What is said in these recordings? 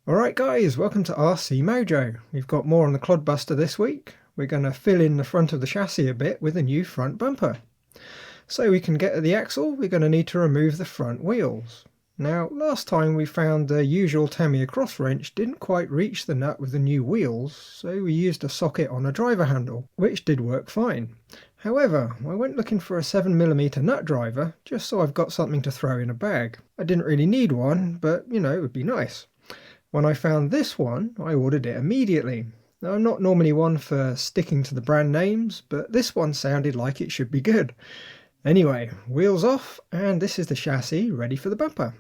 Alright guys, welcome to RC Mojo. We've got more on the ClodBuster this week. We're going to fill in the front of the chassis a bit with a new front bumper. So we can get at the axle, we're going to need to remove the front wheels. Now last time we found the usual Tamiya cross wrench didn't quite reach the nut with the new wheels, so we used a socket on a driver handle, which did work fine. However, I went looking for a 7mm nut driver just so I've got something to throw in a bag. I didn't really need one, but you know, it would be nice. When I found this one, I ordered it immediately. Now, I'm not normally one for sticking to the brand names, but this one sounded like it should be good. Anyway, wheels off, and this is the chassis ready for the bumper.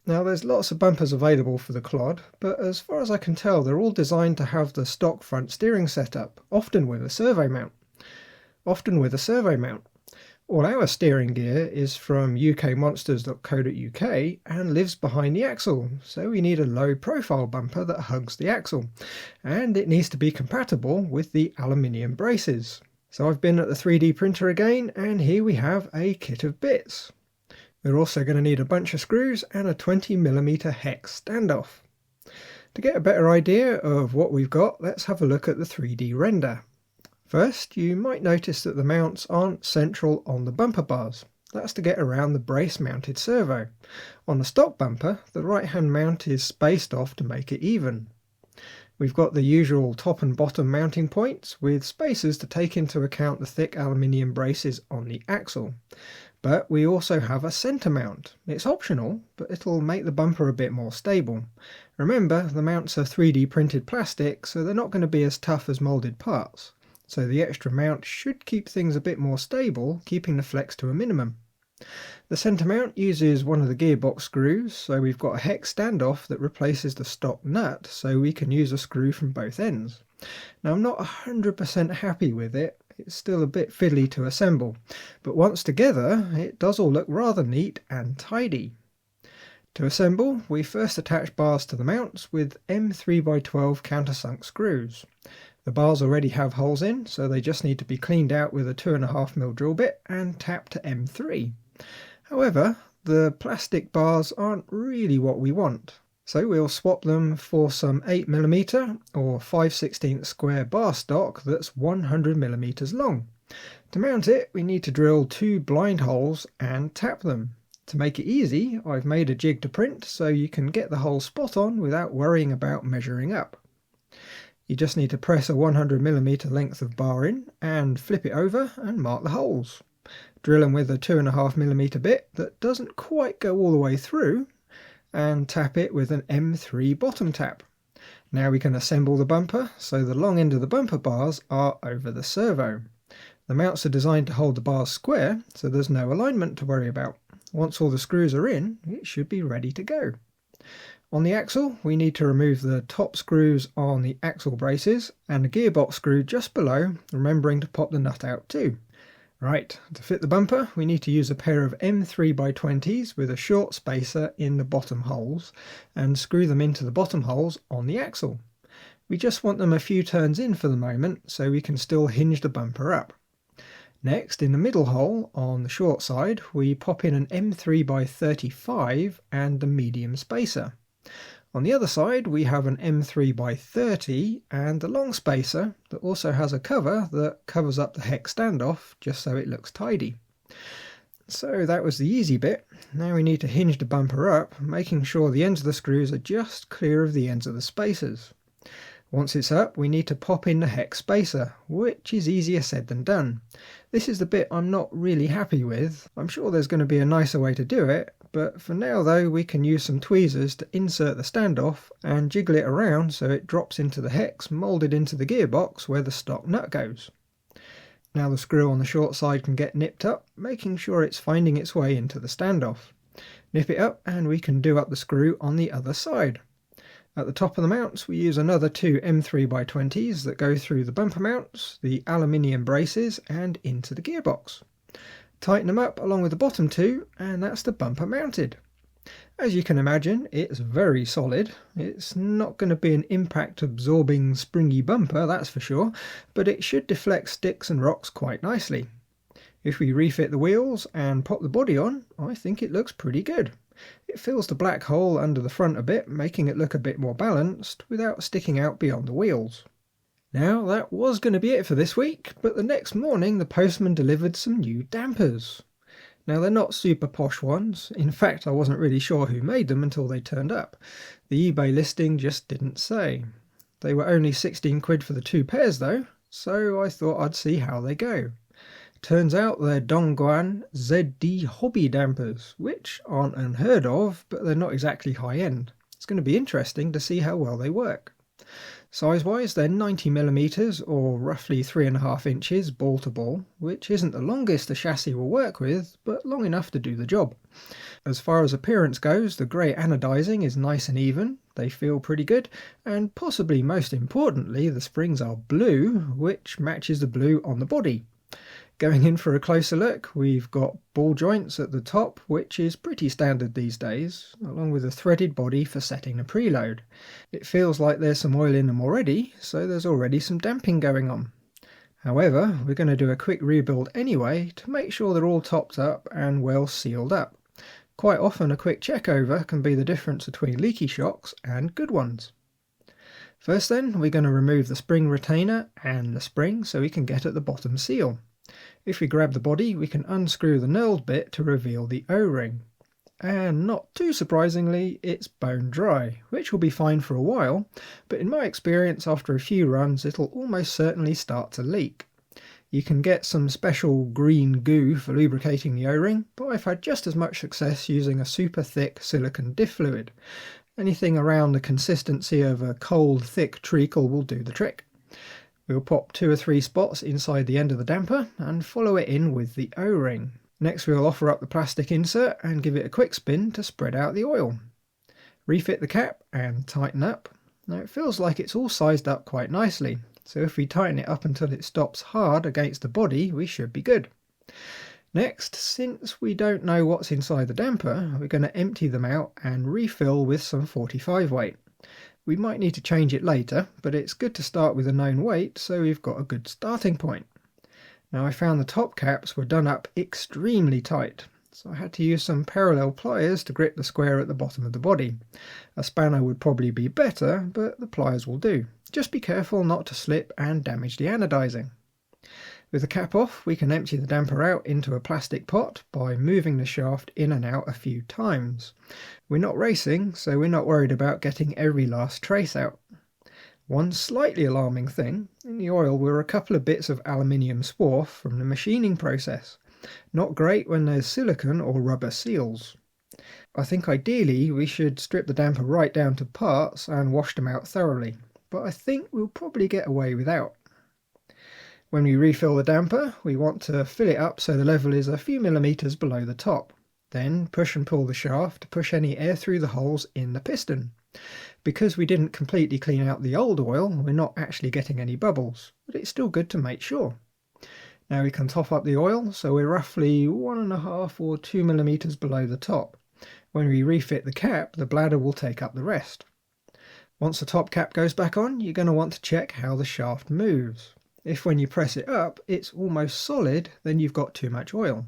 Now there's lots of bumpers available for the Clod, but as far as I can tell they're all designed to have the stock front steering setup, often with a servo mount. All our steering gear is from ukmonsters.co.uk and lives behind the axle, so we need a low profile bumper that hugs the axle, and it needs to be compatible with the aluminium braces. So I've been at the 3D printer again, and here we have a kit of bits. We're also going to need a bunch of screws and a 20mm hex standoff. To get a better idea of what we've got, let's have a look at the 3D render. First, you might notice that the mounts aren't central on the bumper bars. That's to get around the brace mounted servo. On the stock bumper, the right hand mount is spaced off to make it even. We've got the usual top and bottom mounting points with spacers to take into account the thick aluminium braces on the axle. But we also have a centre mount. It's optional, but it'll make the bumper a bit more stable. Remember, the mounts are 3D printed plastic, so they're not going to be as tough as moulded parts. So the extra mount should keep things a bit more stable, keeping the flex to a minimum. The centre mount uses one of the gearbox screws, so we've got a hex standoff that replaces the stock nut, so we can use a screw from both ends. Now I'm not 100% happy with it, it's still a bit fiddly to assemble, but once together it does all look rather neat and tidy. To assemble, we first attach bars to the mounts with M3x12 countersunk screws. The bars already have holes in, so they just need to be cleaned out with a 2.5mm drill bit and tapped to M3. However, the plastic bars aren't really what we want, so we'll swap them for some 8mm or 5/16 square bar stock that's 100mm long. To mount it, we need to drill 2 blind holes and tap them. To make it easy, I've made a jig to print so you can get the hole spot on without worrying about measuring up. You just need to press a 100mm length of bar in and flip it over and mark the holes. Drill them with a 2.5mm bit that doesn't quite go all the way through and tap it with an M3 bottom tap. Now we can assemble the bumper so the long end of the bumper bars are over the servo. The mounts are designed to hold the bars square, so there's no alignment to worry about. Once all the screws are in, it should be ready to go. On the axle, we need to remove the top screws on the axle braces and the gearbox screw just below, remembering to pop the nut out too. Right, to fit the bumper, we need to use a pair of M3x20s with a short spacer in the bottom holes and screw them into the bottom holes on the axle. We just want them a few turns in for the moment so we can still hinge the bumper up. Next, in the middle hole on the short side, we pop in an M3x35 and a medium spacer. On the other side we have an M3x30 and a long spacer that also has a cover that covers up the hex standoff just so it looks tidy. So that was the easy bit. Now we need to hinge the bumper up, making sure the ends of the screws are just clear of the ends of the spacers. Once it's up, we need to pop in the hex spacer, which is easier said than done. This is the bit I'm not really happy with. I'm sure there's going to be a nicer way to do it, but for now though we can use some tweezers to insert the standoff and jiggle it around so it drops into the hex moulded into the gearbox where the stock nut goes. Now the screw on the short side can get nipped up, making sure it's finding its way into the standoff. Nip it up and we can do up the screw on the other side. At the top of the mounts we use another 2 M3x20s that go through the bumper mounts, the aluminium braces and into the gearbox. Tighten them up along with the bottom 2 and that's the bumper mounted. As you can imagine, it's very solid. It's not going to be an impact absorbing springy bumper, that's for sure, but it should deflect sticks and rocks quite nicely. If we refit the wheels and pop the body on, I think it looks pretty good. It fills the black hole under the front a bit, making it look a bit more balanced without sticking out beyond the wheels. Now that was going to be it for this week, but the next morning the postman delivered some new dampers. Now they're not super posh ones. In fact, I wasn't really sure who made them until they turned up. The eBay listing just didn't say. They were only 16 quid for the 2 pairs though, so I thought I'd see how they go. Turns out they're Dongguan ZD hobby dampers, which aren't unheard of, but they're not exactly high end. It's going to be interesting to see how well they work. Size-wise, they're 90mm or roughly 3.5 inches ball to ball, which isn't the longest the chassis will work with, but long enough to do the job. As far as appearance goes, the grey anodizing is nice and even, they feel pretty good, and possibly most importantly, the springs are blue, which matches the blue on the body. Going in for a closer look, we've got ball joints at the top, which is pretty standard these days, along with a threaded body for setting the preload. It feels like there's some oil in them already, so there's already some damping going on. However, we're going to do a quick rebuild anyway to make sure they're all topped up and well sealed up. Quite often a quick check over can be the difference between leaky shocks and good ones. First then, we're going to remove the spring retainer and the spring so we can get at the bottom seal. If we grab the body, we can unscrew the knurled bit to reveal the O-ring. And not too surprisingly, it's bone dry, which will be fine for a while, but in my experience after a few runs it'll almost certainly start to leak. You can get some special green goo for lubricating the O-ring, but I've had just as much success using a super thick silicone diff fluid. Anything around the consistency of a cold, thick treacle will do the trick. We'll pop 2 or 3 spots inside the end of the damper and follow it in with the O-ring. Next we'll offer up the plastic insert and give it a quick spin to spread out the oil. Refit the cap and tighten up. Now it feels like it's all sized up quite nicely, so if we tighten it up until it stops hard against the body, we should be good. Next, since we don't know what's inside the damper, we're going to empty them out and refill with some 45 weight. We might need to change it later, but it's good to start with a known weight so we've got a good starting point. Now I found the top caps were done up extremely tight, so I had to use some parallel pliers to grip the square at the bottom of the body. A spanner would probably be better, but the pliers will do. Just be careful not to slip and damage the anodizing. With the cap off, we can empty the damper out into a plastic pot by moving the shaft in and out a few times. We're not racing, so we're not worried about getting every last trace out. One slightly alarming thing, in the oil were a couple of bits of aluminium swarf from the machining process. Not great when there's silicone or rubber seals. I think ideally we should strip the damper right down to parts and wash them out thoroughly, but I think we'll probably get away without. When we refill the damper, we want to fill it up so the level is a few millimeters below the top. Then push and pull the shaft to push any air through the holes in the piston. Because we didn't completely clean out the old oil, we're not actually getting any bubbles, but it's still good to make sure. Now we can top up the oil, so we're roughly 1.5 or 2 millimeters below the top. When we refit the cap, the bladder will take up the rest. Once the top cap goes back on, you're going to want to check how the shaft moves. If when you press it up, it's almost solid, then you've got too much oil.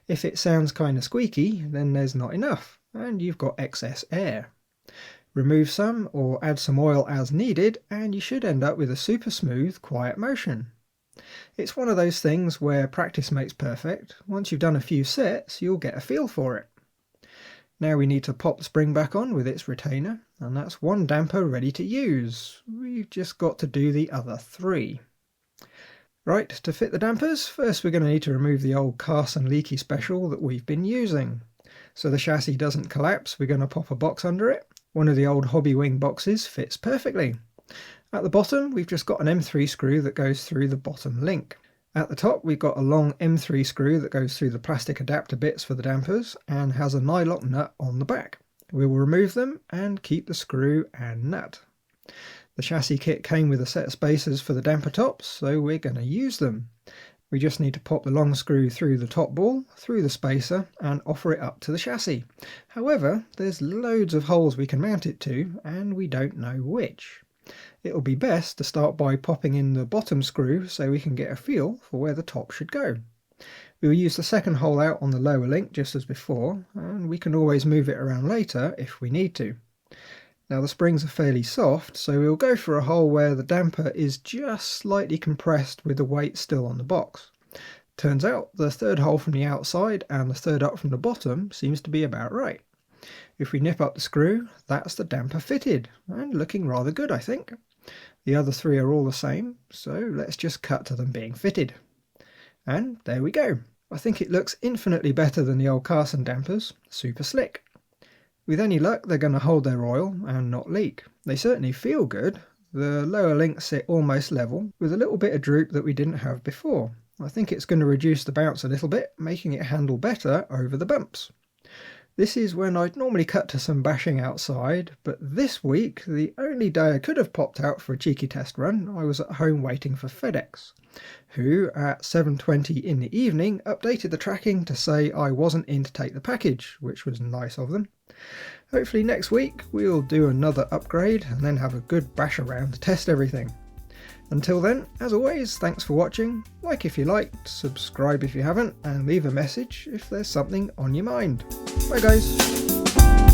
If it sounds kind of squeaky, then there's not enough, and you've got excess air. Remove some or add some oil as needed, and you should end up with a super smooth, quiet motion. It's one of those things where practice makes perfect. Once you've done a few sets, you'll get a feel for it. Now we need to pop the spring back on with its retainer, and that's one damper ready to use. We've just got to do the other 3. Right, to fit the dampers, first we're going to need to remove the old Carson leaky special that we've been using. So the chassis doesn't collapse, we're going to pop a box under it. One of the old Hobby Wing boxes fits perfectly. At the bottom, we've just got an M3 screw that goes through the bottom link. At the top, we've got a long M3 screw that goes through the plastic adapter bits for the dampers and has a nylon nut on the back. We will remove them and keep the screw and nut. The chassis kit came with a set of spacers for the damper tops, so we're going to use them. We just need to pop the long screw through the top ball, through the spacer, and offer it up to the chassis. However, there's loads of holes we can mount it to, and we don't know which. It'll be best to start by popping in the bottom screw so we can get a feel for where the top should go. We'll use the second hole out on the lower link just as before, and we can always move it around later if we need to. Now the springs are fairly soft, so we'll go for a hole where the damper is just slightly compressed with the weight still on the box. Turns out the third hole from the outside and the third up from the bottom seems to be about right. If we nip up the screw, that's the damper fitted, and looking rather good, I think. The other three are all the same, so let's just cut to them being fitted. And there we go. I think it looks infinitely better than the old Carson dampers, super slick. With any luck, they're going to hold their oil and not leak. They certainly feel good. The lower links sit almost level, with a little bit of droop that we didn't have before. I think it's going to reduce the bounce a little bit, making it handle better over the bumps. This is when I'd normally cut to some bashing outside, but this week, the only day I could have popped out for a cheeky test run, I was at home waiting for FedEx, who at 7:20 in the evening updated the tracking to say I wasn't in to take the package, which was nice of them. Hopefully next week we'll do another upgrade and then have a good bash around to test everything. Until then, as always, thanks for watching. Like if you liked, subscribe if you haven't, and leave a message if there's something on your mind. Bye guys!